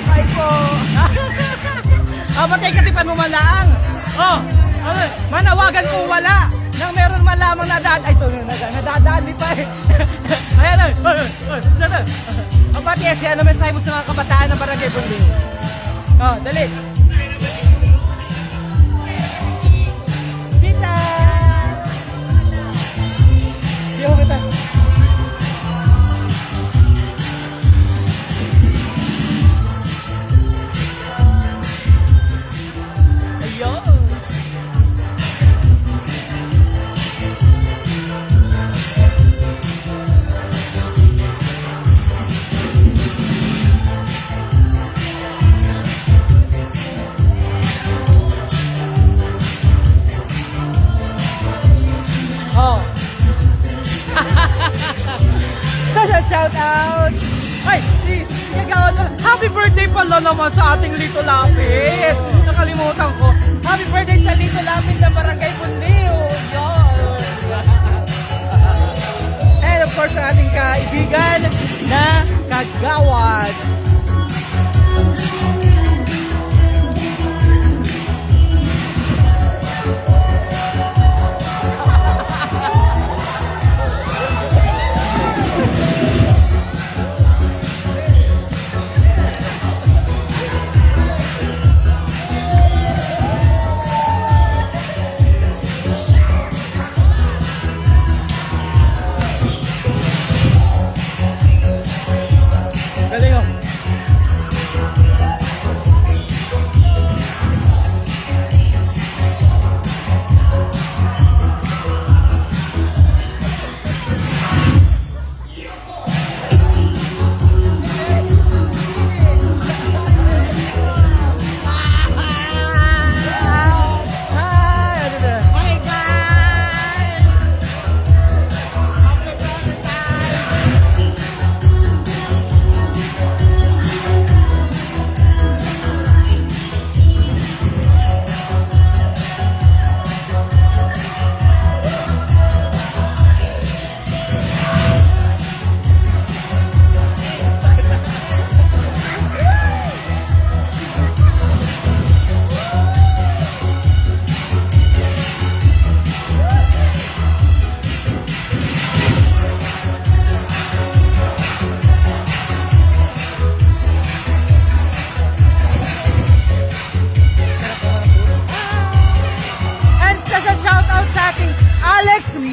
Bye po. Ba't kay katipan mo man lang? Oh, manawagan kung wala. Nang meron man lamang ay ito, nadadali pa eh. Ayan na. Pati ano mensahe mo sa mga kabataan ng Barangay Bunling? Oh, dali. Kita! Siyo kita. Ayun. Oh. Shout out. Ay, happy birthday pala naman sa ating Lito Lapid. Nakalimutan ko. Happy birthday sa Lito Lapid ng Barangay Bunliw. And of course, ang ating kaibigan na Kagawad. Galing oh.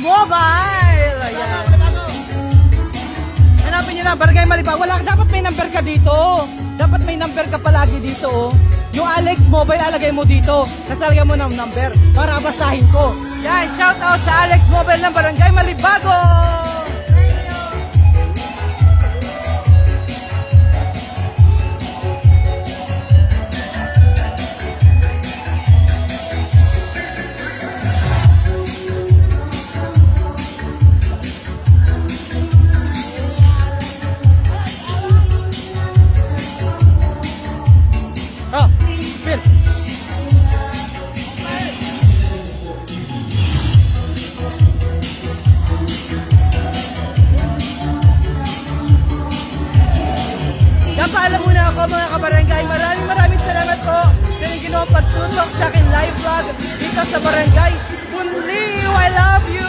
Mobile! Ayan. Hanapin nyo na, Barangay Malibag. Wala, dapat may number ka dito. Dapat may number ka palagi dito. Oh. Yung Alex Mobile, alagay mo dito. Kasalagyan mo ng number para basahin ko. Yan, shout out sa Alex Mobile ng Barangay Malibago! Oh, Phil. Napaalam muna ako mga kabarangay. Maraming salamat po sa inyong ginawang pagtutok sa akin live vlog dito sa Barangay Bunliw. I love you!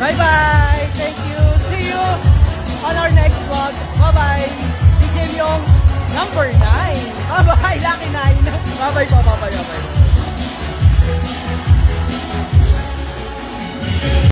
Bye-bye! Thank you! See you on our next vlog. Bye-bye! DJ Myong number 9. Bye-bye! Lucky 9. Bye-bye po. Bye-bye.